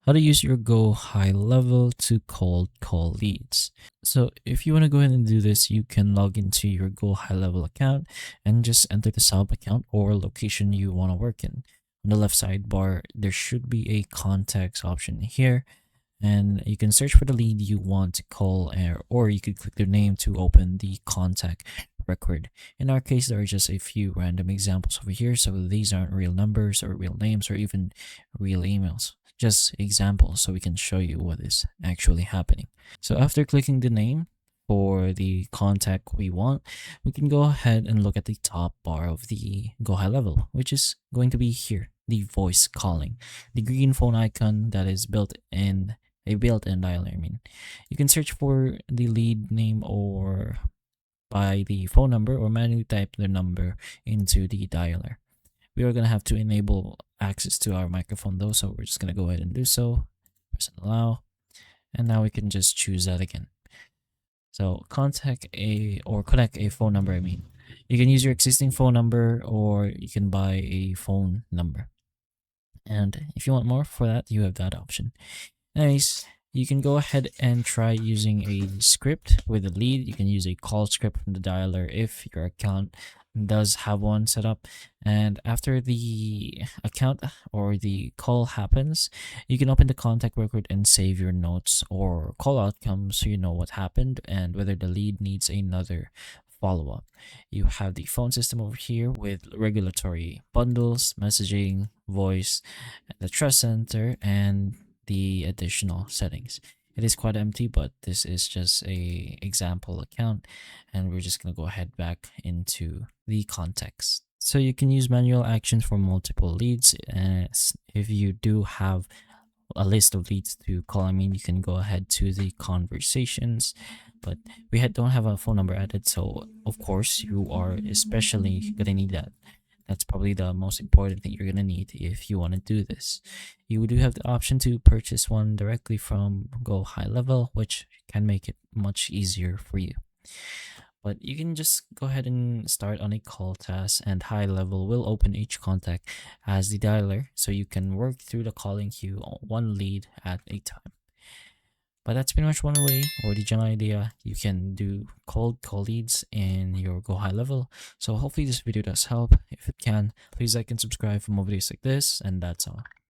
how to use your GoHighLevel to cold call leads. So if you want to go ahead and do this, you can log into your GoHighLevel account and just enter the sub account or location you want to work in. On the left sidebar, there should be a contacts option here, and you can search for the lead you want to call, or you could click their name to open the contact record. In our case, there are just a few random examples over here, so these aren't real numbers or real names or even real emails, just examples so we can show you what is actually happening. So after clicking the name for the contact we want, we can go ahead and look at the top bar of the GoHighLevel, which is going to be here, the voice calling, the green phone icon that is built in a built-in dialer. I mean, you can search for the lead name or by the phone number or manually type the number into the dialer. We are going to have to enable access to our microphone though, so we're just going to go ahead and do so. Press allow, and now we can just choose that again. So connect a phone number. I mean, you can use your existing phone number or you can buy a phone number. And if you want more for that, you have that option. Nice. You can go ahead and try using a script with a lead. You can use a call script from the dialer if your account does have one set up. And after the account or the call happens, you can open the contact record and save your notes or call outcomes so you know what happened and whether the lead needs another follow-up. You have the phone system over here with regulatory bundles, messaging, voice, the trust center, and the additional settings. It is quite empty, but this is just a example account, and we're just gonna go ahead back into the context. So you can use manual actions for multiple leads. If you do have a list of leads to call, I mean, you can go ahead to the conversations, but don't have a phone number added, so of course you are especially gonna need that. That's probably the most important thing you're gonna need if you want to do this. You do have the option to purchase one directly from GoHighLevel, which can make it much easier for you. But you can just go ahead and start on a call task, and HighLevel will open each contact as the dialer, so you can work through the calling queue one lead at a time. But that's pretty much one way or the general idea. You can do cold call leads in your GoHighLevel. So hopefully this video does help. If it can, please like and subscribe for more videos like this, and that's all.